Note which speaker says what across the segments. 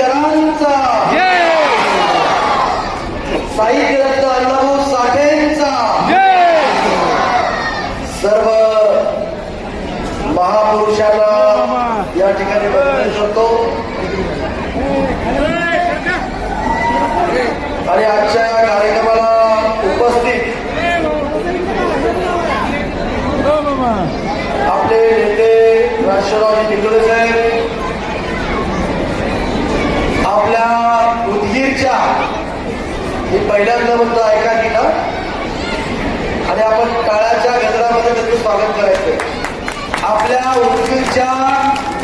Speaker 1: केळकरांचा, साहित्यरत्न अण्णाभाऊ साठेंचा, सर्व महापुरुषांना या ठिकाणी वंदन करतो. आणि आजच्या या कार्यक्रमाला उपस्थित आपले नेते राष्ट्रवादी टिकवले साहेब, आपल्या उदगीरच्या, मी पहिल्यांदा म्हणतो ऐका की ना, आणि आपण टाळ्याच्या गजरामध्ये त्याचं स्वागत करायचं. आपल्या उदगीरच्या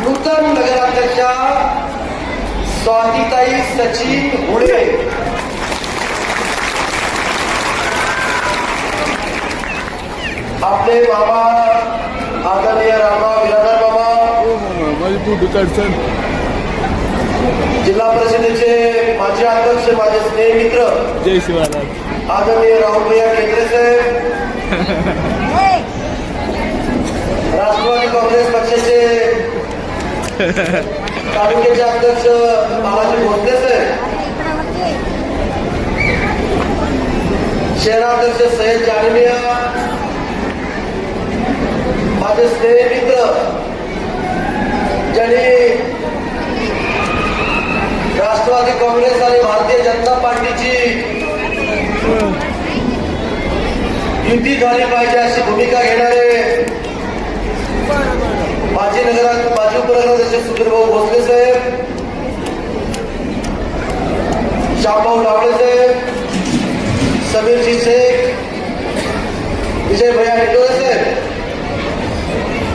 Speaker 1: नूतन नगराध्यक्षा स्वातीताई सचिन हुडे, आपले बाबा आदरणीय रामराव बिरादार बाबा, जिल्हा परिषदेचे माजी अध्यक्ष, माझे स्नेहमित्र
Speaker 2: जय शिवराज
Speaker 1: आदरणीय राहुलभैया केंद्रे साहेब, राष्ट्रवादी काँग्रेस पक्षाचे तालुक्याचे अध्यक्ष बालाजी भोसले साहेब, शहराध्यक्ष सय्यद जालमिया, माझे स्नेहमित्र ज्यांनी राष्ट्रवादी काँग्रेस आणि भारतीय जनता पार्टीची युती झाली पाहिजे अशी भूमिका घेणारे माजी उपनगराध्यक्ष सुधीरभाऊ भोसले साहेब, श्यामभाऊ डावळे साहेब, समीरजी शेख, विजय भैया निटोरे साहेब,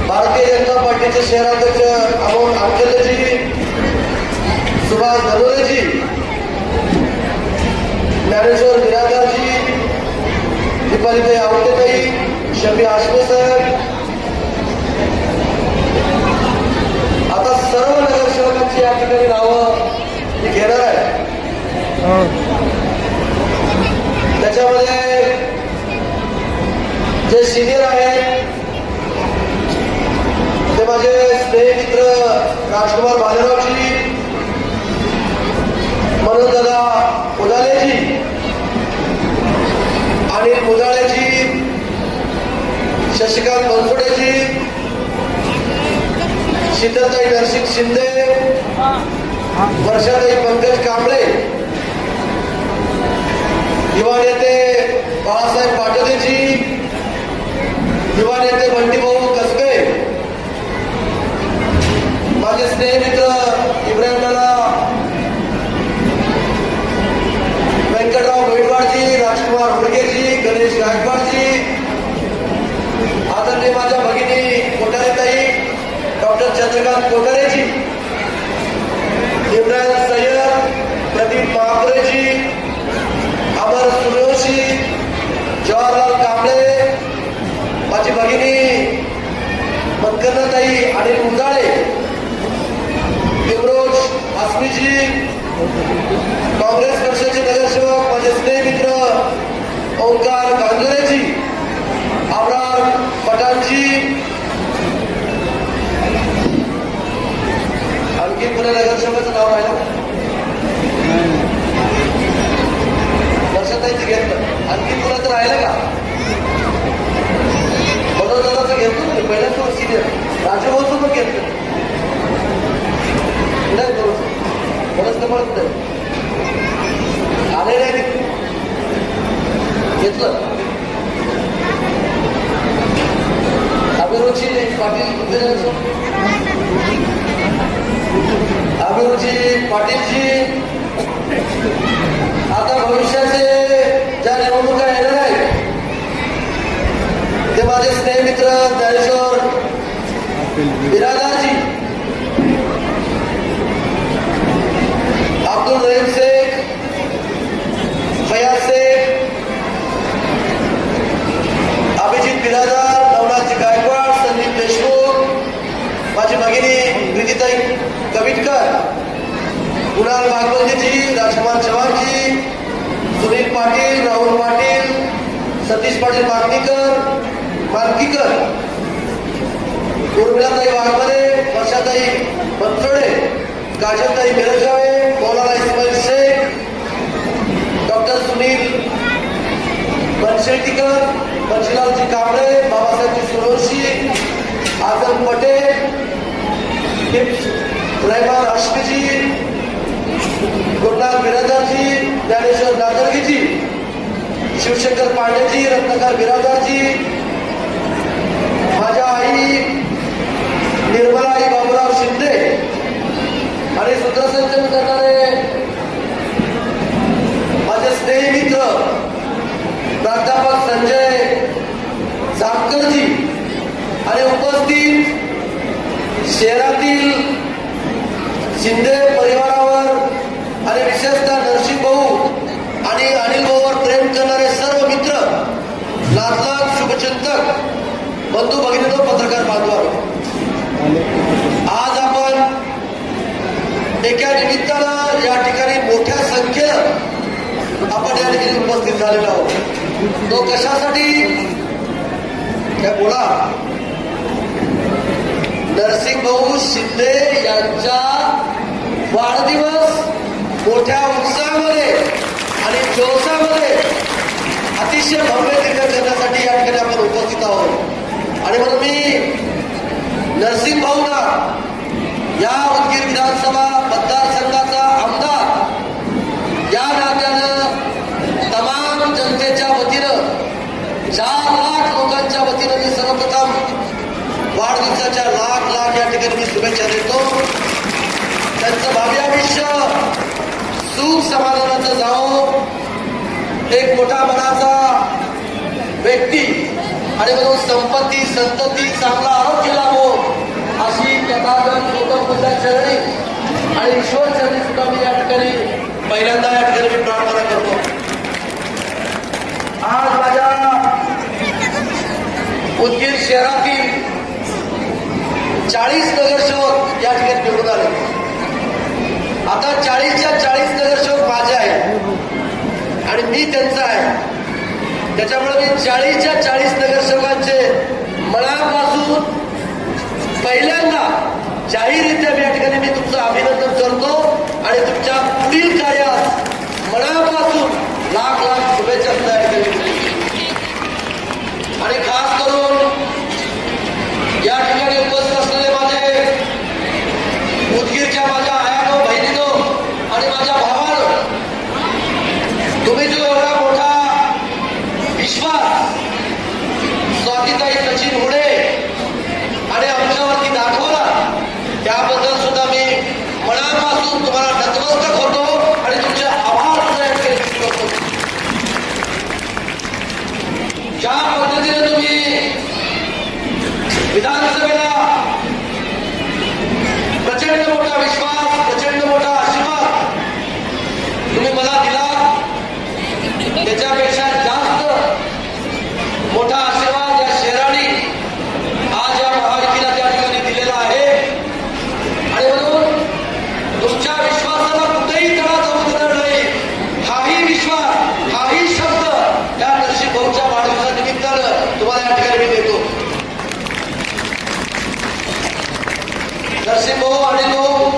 Speaker 1: भारतीय जनता पार्टीचे शहराध्यक्ष अमोल आंचलेजी, सुभाष धनोरेजी, ज्ञानेश्वर बिरादारजी, दीपालीताई आवटेताई, शफी आशमे साहेब, आता सर्व नगरसेवकांची या ठिकाणी नावं मी घेणार आहे. त्याच्यामध्ये जे सिनियर आहेत ते माझे स्नेहमित्र राजकुमार भालेरावजी, मनोजदादा उदालेजी, अनिल मुजाळेजी, शशिकांत बनसोडेजी, शीतलताई नरसिंग शिंदे, वर्षाताई पंकज कांबळे, युवा नेते बाळासाहेब पाटोदेजी, युवा नेते बंटीभाऊ कसबे, माझे स्नेहमित्र इब्राहिम दादा, व्यंकटराव भैडवाडजी, राजकुमार हुडगेजी, गणेश गायकवाडजी, आदरणीय माझ्या भगिनी कोठारेताई डॉक्टर चंद्रकांत कोठारेजी, इब्राहिम सय्यद, प्रदीप महापुरेजी, अमर सूर्यवंशी, जवाहरलाल कांबळे, माझी भगिनी मतकर्णताई अनिल मुंजाळे, इम्रोज आसमीजी, काँग्रेस पक्षाचे नगरसेवक माझे स्नेहमित्र ओंकार गांगुरेजी, आमरार पठाणजी, आणखी पुणे नगरसेवकाचं नाव राहिलं वर्षाताईचं घेतलं, आणखी पुण्याचं राहिलं का? मनोजदादाचं घेतलं नाही, पहिल्याच सिनियर राजभाऊचं पण घेतलं नाही, म्हणत नाही आले नाही घेतलं. अभिरुची पाटील, अभिरुची पाटीलजी, आता भविष्याचे ज्या निवडणुका येणार आहेत ते माझे स्नेहमित्र ज्ञानेश्वर बिरादारजी, अब्दुल रहीम शेख, फयाज शेख, अभिजित बिरादार, नवनाथजी गायकवाड, संदीप देशमुख, माझी भगिनी प्रीतीताई कविटकर, कुणाल भागवतीजी, राजकुमार चव्हाणजी, सुनील पाटील, राहुल पाटील, सतीश पाटील मानकीकर, उर्मिलाताई वाघमारे, वर्षाताई बनसोडे, काजलताई बेलगावे, विश्वनाथजी कांबळे, बाबासाहेबजी सुरवंशी, आझम पटेल, रहमान हashमीजी, गुरुनाथ बिरादारजी, ज्ञानेश्वर दादरगीजी, शिवशंकर पांडेजी, रत्नाकर बिरादारजी, माझ्या आई निर्मला आई बाबूराव शिंदे आणि सूत्रसंचलन करणारे माझे स्नेही मित्र प्राध्यापक संजय जामकरजी आणि उपस्थित शहरातील शिंदे परिवारावर आणि विशेषतः नरसिंह भाऊ आणि अनिल भाऊवर प्रेम करणारे सर्व मित्र, नातलग, शुभचिंतक, बंधू भगिनींनो, पत्रकार बांधवांनो, आज आपण एका निमित्तानं या ठिकाणी मोठ्या संख्येनं आपण या ठिकाणी उपस्थित झालेलो आहोत. तो कशासाठी? काय बोला? नरसिंह भाऊ शिंदे यांचा वाढदिवस मोठ्या उत्साहामध्ये आणि जोशामध्ये अतिशय भव्यरित्या करण्यासाठी या ठिकाणी आपण उपस्थित आहोत. आणि म्हणून मी नरसिंह भाऊला या उदगीर विधानसभा मतदारसंघाचा आमदार या नात्यानं तमाम जनतेच्या वतीनं 4 लाख लोकांच्या वतीनं मी सर्वप्रथम वाढदिवसाच्या लाख या ठिकाणी मी शुभेच्छा देतो. त्यांचं भावी आयुष्य सुख समाधानाचं जावो, एक मोठा मनाचा व्यक्ती आणि म्हणून संपत्ती संतती चांगला आरोग्य लाभो अशी तथागत गौतम बुद्धा चरणी आणि ईश्वर चरणी सुद्धा मी या ठिकाणी पहिल्यांदा या ठिकाणी मी प्रार्थना करतो. आज माझ्या उदगीर शहरातील 40 नगरसेवक या ठिकाणी निवडून आले. आता 40च्या 40 नगरसेवक माझे आहेत आणि मी त्यांचा आहे. त्याच्यामुळे मी 40च्या 40 नगरसेवकांचे मनापासून पहिल्यांदा जाहीररित्या या ठिकाणी मी तुमचं अभिनंदन करतो आणि तुमच्या पुढील कार्यात मनापासून लाख शुभेच्छा सुद्धा या ठिकाणी. आणि खास करून या ठिकाणी उपस्थित असलेले माझे उदगीरच्या माझ्या आयानो, बहिणीनो आणि माझ्या भावानो, तुम्ही जो एवढा मोठा विश्वास स्वातीताई सचिन हुडे आणि आमच्यावरती दाखवला त्याबद्दल सुद्धा मी मनापासून तुम्हाला नतमस्तक होतो आणि तुमचे आभार सुद्धा व्यक्त करतो. ज्या पद्धतीने तुम्ही विधानसभेला प्रचंड मोठा विश्वास, प्रचंड मोठा आशीर्वाद तुम्ही मला दिला, त्याच्यापेक्षा जास्त मोठा आशीर्वाद या शहराने आज या महायुतीला त्या ठिकाणी दिलेला आहे. आणि म्हणून तुमच्या विश्वासाला कुठेही तडा जाऊ देणार नाही. हाही विश्वास, हाही शब्द या नरसिंह भाऊच्या वाढदिवसानिमित्तानं तुम्हाला या ठिकाणी मी देतो. नरसिंह भाऊ आणि भाऊ,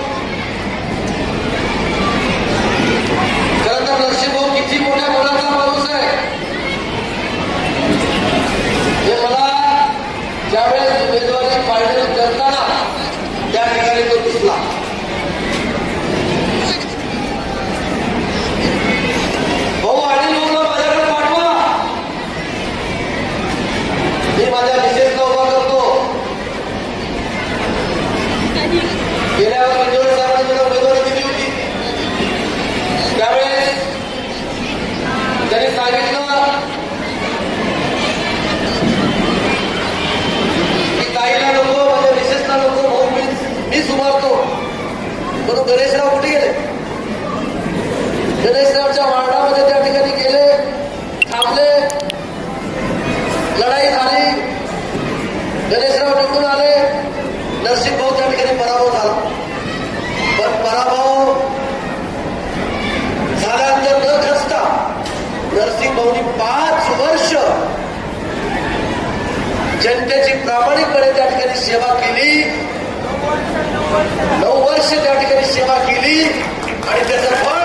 Speaker 1: खरं तर नरसिंह भाऊ किती मोठ्या मोलाचा माणूस आहे हे मला ज्यावेळेस उमेदवारी फायनल करताना त्या ठिकाणी तो दिसला. भाऊ आणि भाऊला माझ्याकडे पाठवा, मी माझ्या मिसेसला उभा करतो. गेल्या वेळेस साहेबांनी मला उमेदवारी दिली होती त्यावेळेस त्यांनी सांगितलं की ताईला नको, माझ्या मिसेसला नको, भाऊ मीच उभारतो. म्हणून गणेशराव कुठे गेले? गणेशरावच्या वार्डामध्ये त्या ठिकाणी गेले, थांबले, लढाई झाली, गणेशराव निवडून आले, नरसिंह भाऊ त्या ठिकाणी पराभव झाला. पण पराभव झाल्यानंतर न खचता नरसिंह भाऊनी 5 वर्ष जनतेची प्रामाणिकपणे त्या ठिकाणी सेवा केली. 9 वर्ष त्या ठिकाणी सेवा केली आणि त्याचं फळ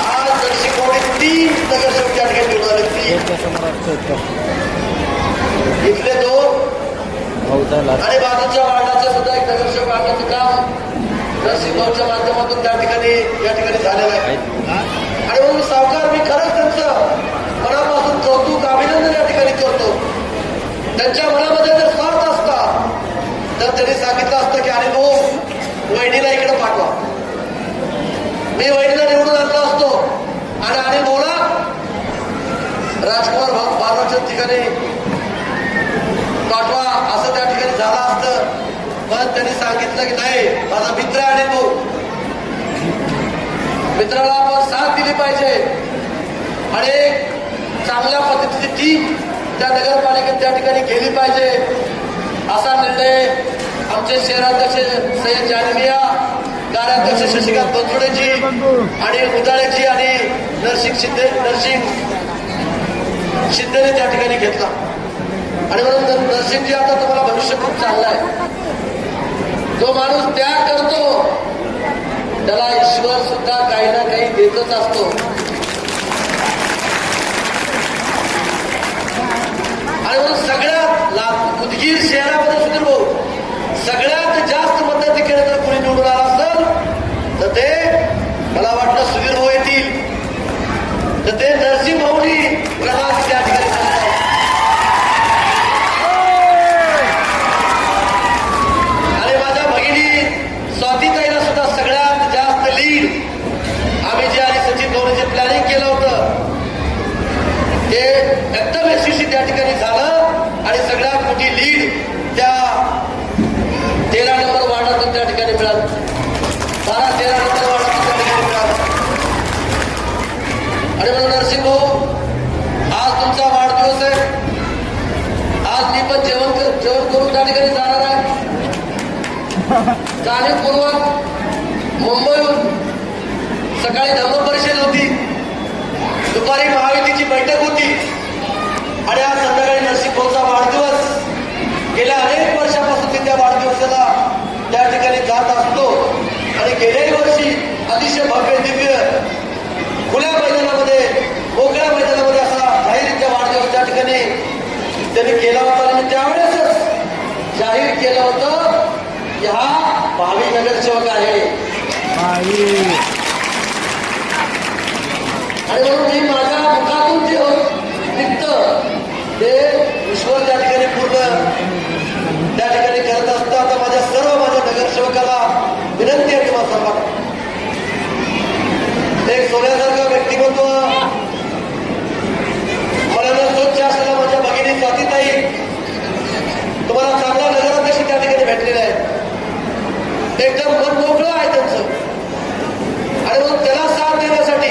Speaker 1: आज नरसिंह भाऊनी 3 नगरसेवक त्या ठिकाणी निवडून आले. 3 इथले दोन आणि बाजूच्या वार्डाचे सुद्धा एक नगरसेवक आणण्याचं काम नरसिंहच्या माध्यमातून या ठिकाणी झालेलं आहे. आणि म्हणून सावकार मी खरंच त्यांचं मनापासून कौतुक अभिनंदन या ठिकाणी करतो. त्यांच्या मनामध्ये जर स्वार्थ असता तर त्यांनी सांगितलं असतं की अरे भाऊ वहिनीला इकडे पाठवा, मी वहिनीला निवडून आणला असतो आणि अनिल भाऊला राजकुमार बाबाच्या ठिकाणी पाठवा असं त्या ठिकाणी झालं असतं. पण त्यांनी सांगितलं की नाही, माझा मित्र आहे अनिल भाऊ, मित्राला आपण साथ दिली पाहिजे आणि चांगल्या पद्धतीची टीम त्या नगरपालिकेत त्या ठिकाणी गेली पाहिजे असा निर्णय आमचे शहराध्यक्ष सय्यद जानिमिया, कार्याध्यक्ष शशिकांत बनसोडेजी आणि उदाळेजी आणि नरसिंग शिंदेने त्या ठिकाणी घेतला. आणि म्हणून नरसिंगजी आता तुम्हाला भविष्य खूप चांगलं आहे. जो माणूस त्याग करतो त्याला ईश्वर सुद्धा काही ना काही देतच असतो. आणि म्हणून सगळ्यात उदगीर शहरामध्ये सुधीर भाऊ सगळ्यात जास्त मताधिकारी जर कोणी निवडून आला असेल तर ते मला वाटतं सुधीर भाऊ येतील, तर ते नरसिंह भाऊनी प्रवास त्या ठिकाणी आणि माझ्या भगिनी स्वातीताईला सुद्धा सगळ्यात जास्त लीड आम्ही जे आणि सचिन भाऊने जे प्लॅनिंग केलं होतं ते एकदम यशस्वी त्या ठिकाणी झालं आणि सगळ्यात मोठी लीड त्या 13 नंबर वार्डातून त्या ठिकाणी मिळाली. 12-13 नंबर वार्डातून त्या ठिकाणी मिळालं. आणि म्हणून नरसिंह भाऊ आज तुमचा वाढदिवस आहे. आज मी पण जेवण करून त्या ठिकाणी जाणार आहे. जाणीवपूर्वक मुंबईहून सकाळी धम्म परिषद होती, दुपारी महायुतीची बैठक होती आणि आज संध्याकाळी नरसिंह भाऊचा वाढदिवस. गेल्या अनेक वर्षापासून मी त्या वाढदिवसाला त्या ठिकाणी जात असतो आणि गेल्याही वर्षी अतिशय भव्य दिव्य खुल्या मैदानामध्ये मोकळ्या मैदानामध्ये असा जाहीर वाढदिवस त्या ठिकाणी त्यांनी केला होता. आणि त्यावेळेसच जाहीर केलं होतं की हा भावी नगरसेवक आहे. आणि म्हणून मी माझ्या मुखातून जे निघतं ते ईश्वर त्या ठिकाणी पूर्ण त्या ठिकाणी करत असतं. आता माझ्या नगरसेवकाला विनंती आहे तुम्हाला सर्वांना, एक सोन्यासारखं व्यक्तिमत्व मला स्वच्छ असलेला माझ्या भगिनी स्वातीताई तुम्हाला चांगला नगराध्यक्ष त्या ठिकाणी भेटलेला आहे. एकदम मन मोकळं आहे त्यांचं. आणि म्हणून त्याला साथ देण्यासाठी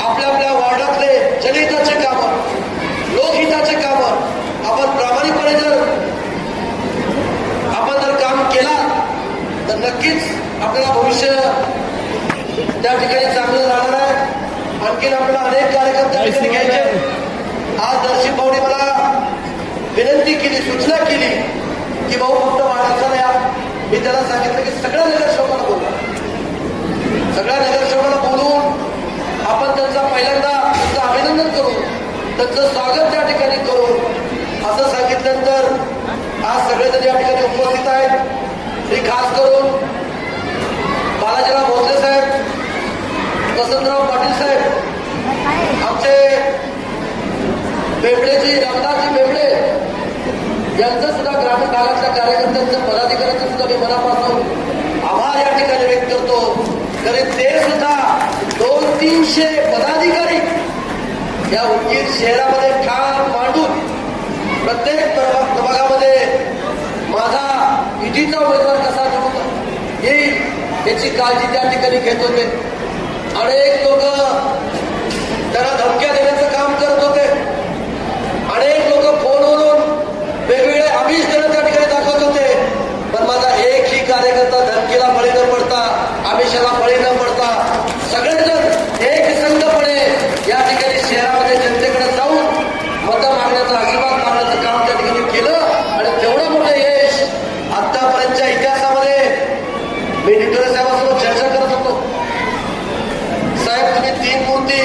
Speaker 1: आपल्या आपल्या वार्डातले जनहिताचे कामं, लोकहिताचे कामं आपण प्रामाणिकपणे जर काम केला तर नक्कीच आपल्याला भविष्य त्या ठिकाणी चांगलं राहणार आहे. आणखीन आपल्याला अनेक कार्यक्रम त्या ठिकाणी घ्यायचे. आज नरसिंह भाऊने मला विनंती केली, सूचना केली की भाऊ फक्त वाढायचा नाही. मी त्याला सांगितलं की सगळ्या नगरसेवकांना बोलवा, सगळ्या नगरसेवकांना बोलवून आपण त्यांचा पहिल्यांदा त्यांचं अभिनंदन करू, त्यांचं स्वागत त्या ठिकाणी करू असं सांगितल्यानंतर आज सगळेजण या ठिकाणी उपस्थित आहेत. मी खास करून बालाजीराव भोसले साहेब, वसंतराव पाटील साहेब, आमचे बेबडेजी रामदासजी बेबडे यांचं सुद्धा ग्रामीण भागातल्या कार्यकर्त्यांचं पदाधिकाऱ्यांचं सुद्धा मी मनापासून आभार या ठिकाणी व्यक्त करतो. तरी ते सुद्धा 200-300 पदाधिकारी या उदगीर शहरामध्ये ठाम मांडून प्रत्येक प्रभागामध्ये माझा युतीचा उमेदवार कसा निवडून येईल याची काळजी त्या ठिकाणी घेत होते. अनेक लोक त्यांना धमक्या देण्याचं काम करत होते. अनेक लोक फोनवरून वेगवेगळे आमिष देणं त्या ठिकाणी दाखवत होते. पण माझा एकही कार्यकर्ता धमकीला बळी न पडता, आमिषाला बळी न पडता सगळेजण एक संघपणे या ठिकाणी शहरामध्ये जनतेकडे जाऊन मतं मागण्याचा, आशीर्वाद मागण्याचं काम त्या ठिकाणी केलं. आणि तेवढं मोठं यश आतापर्यंतच्या इतिहासामध्ये मी निटोरे साहेबांसोबत चर्चा करत होतो. साहेब तुम्ही 3 मूर्ती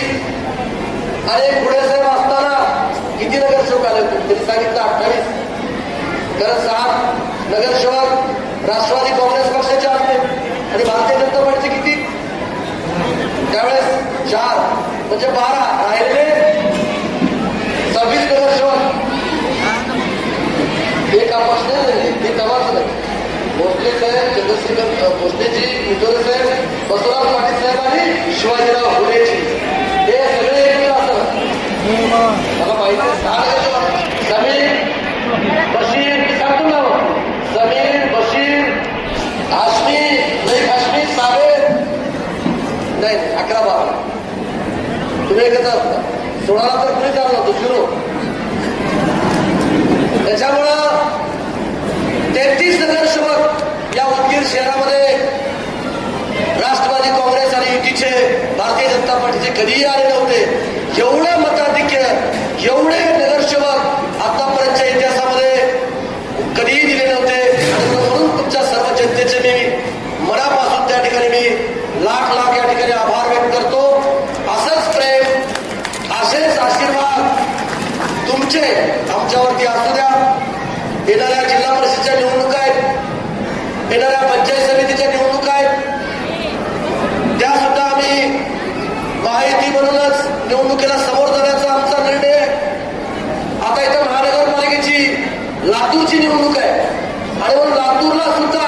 Speaker 1: आणि चंद्रशेखर भोसलेजी, विठोरे साहेब, बसवराज पाटील साहेब आणि शिवाजीराव फुलेजी हे सगळे एकत्र असतात. मला माहिती आहे. समीर बशीर, सांगतो ना समीर बशीर, हाशमी, लई हाशमी, साबेर, नाही 11-12 तुम्ही एकत्र असता. 16ला तर कुणी चालला तो शिरो. त्याच्यामुळं 33 नगरसेवक या उदगीर शहरामध्ये राष्ट्रवादी काँग्रेस आणि युतीचे भारतीय जनता पार्टीचे कधीही आले नव्हते. एवढं मताधिक्य, एवढे नगरसेवक आतापर्यंतच्या इतिहासामध्ये कधीही दिले नव्हते. आणि म्हणून तुमच्या सर्व जनतेचे मी मनापासून त्या ठिकाणी मी लाख या ठिकाणी आभार व्यक्त करतो. असंच प्रेम, असेच आशीर्वाद तुमचे आमच्यावरती असू द्या. येणाऱ्या जिल्हा परिषदेच्या निवडणुका आहेत, येणाऱ्या पंचायत समितीच्या निवडणुका आहेत, त्या सुद्धा आम्ही महायुती म्हणूनच निवडणुकीला समोर जाण्याचा आमचा निर्णय आहे. आता इथं महानगरपालिकेची लातूरची निवडणूक आहे आणि म्हणून लातूरला सुद्धा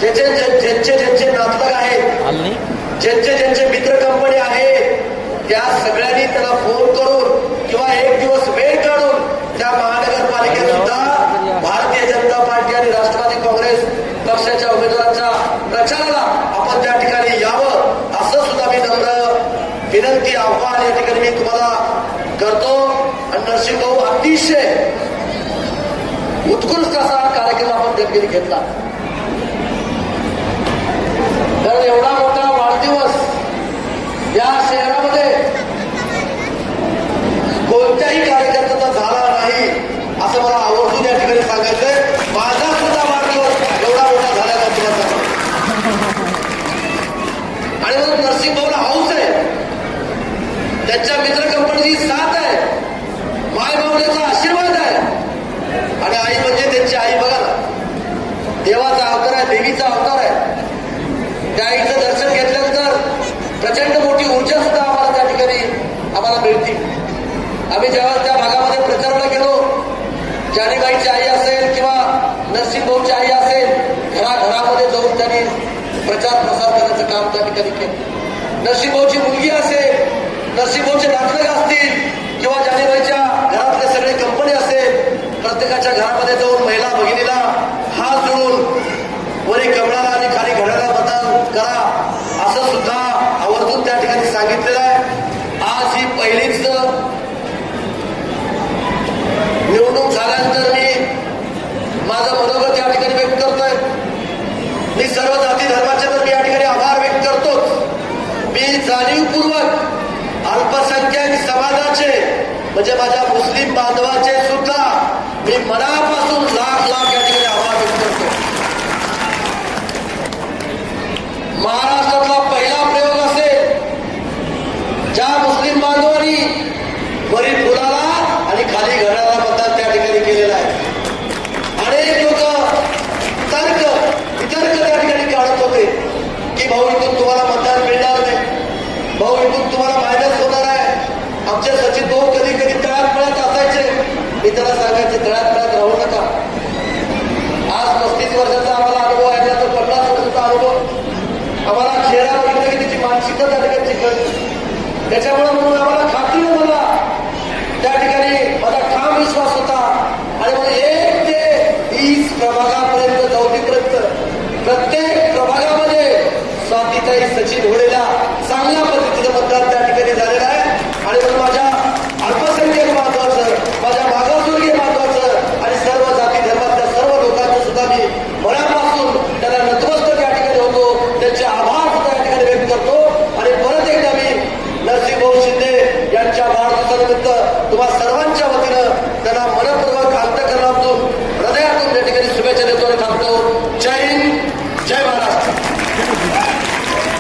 Speaker 1: ज्यांचे नातलग आहेत, ज्यांचे मित्र कंपनी आहेत, त्या सगळ्यांनी त्याला फोन करून किंवा एक दिवस वेळ काढून त्या महानगरपालिकेत सुद्धा भारतीय जनता पार्टी आणि राष्ट्रवादी काँग्रेस पक्षाच्या उमेदवारांच्या प्रचाराला आपण त्या ठिकाणी यावं, असं सुद्धा मी नम्र विनंती, आव्हान या ठिकाणी मी तुम्हाला करतो. आणि नरसिंह भाऊ अतिशय उत्कृष्ट असा कार्यक्रम आपण देवगिरी घेतला. कारण एवढा मोठा वाढदिवस या शहरामध्ये कोणत्याही कार्यकर्त्याचा झाला नाही, असं मला आवर्जून या ठिकाणी सांगायचंय. माझा सुद्धा वाढदिवस एवढा मोठा झाला महत्वाचा. आणि म्हणून नरसिंह भाऊला हाऊस आहे, त्यांच्या मित्र कंपनीची साथ आहे, मायबावल्याचा आशीर्वाद आहे. आणि आई म्हणजे त्यांची आई बघा ना, देवाचा अवतार आहे, देवीचा अवतार आहे. त्या आईचं दर्शन घेतल्यानंतर प्रचंड मोठी ऊर्जा सुद्धा आम्हाला त्या ठिकाणी आम्हाला मिळते. आम्ही जेव्हा त्या भागामध्ये प्रचाराला गेलो, जानीबाईची आई असेल किंवा नरसिंह भाऊची आई असेल, घराघरामध्ये जाऊन त्यांनी प्रचार प्रसार करण्याचं काम त्या ठिकाणी केलं. नरसिंह भाऊची मुलगी असेल, नरसिंह भाऊचे नातलग असतील किंवा जानीबाईच्या घरातले सगळे कंपनी असेल, प्रत्येकाच्या घरामध्ये जाऊन महिला भगिनीला हात जोडून वरी कमळाला आणि खाली घड्याला मतदान करा, असं सुद्धा आवर्जून त्या ठिकाणी सांगितलेलं आहे. आज ही पहिलीच निवडणूक झाल्यानंतर मी माझं मनोगत या ठिकाणी व्यक्त करतोय. मी सर्व जाती धर्माचे तर मी या ठिकाणी आभार व्यक्त करतोच. मी जाणीवपूर्वक अल्पसंख्याक समाजाचे म्हणजे माझ्या मुस्लिम बांधवाचे सुद्धा मी मनापासून लाख या ठिकाणी आभार व्यक्त करतो. महाराष्ट्रातला पहिला प्रयोग असेल ज्या मुस्लिम बांधवांनी वरी फुलाला आणि खाली घड्याला मतदान त्या ठिकाणी केलेलं आहे. अनेक लोक वितर्क त्या ठिकाणी काढत होते की भाऊ इथून तुम्हाला मतदान मिळणार नाही, भाऊ इथून तुम्हाला मायनस होणार आहे. आमचे सचिन भाऊ कधी तळ्यात पळत असायचे. मी त्याला सांगायचे तळ्यात राहू नका. आज 35 वर्षाचा आम्हाला अनुभव आहे, तर 50 वर्षाचा अनुभव आम्हाला चेहरा बघितलं की त्याची मानसिकता त्या ठिकाणी कळते. त्याच्यामुळे म्हणून आम्हाला खात्रीनं मला त्या ठिकाणी माझा ठाम विश्वास होता. आणि मला 1 ते 20 प्रभागापर्यंत जाऊतीपर्यंत प्रत्येक प्रभागामध्ये स्वातीताई सचिन होळेला चांगल्या पद्धतीचं मतदान त्या ठिकाणी झालेलं आहे. आणि म्हणून माझ्या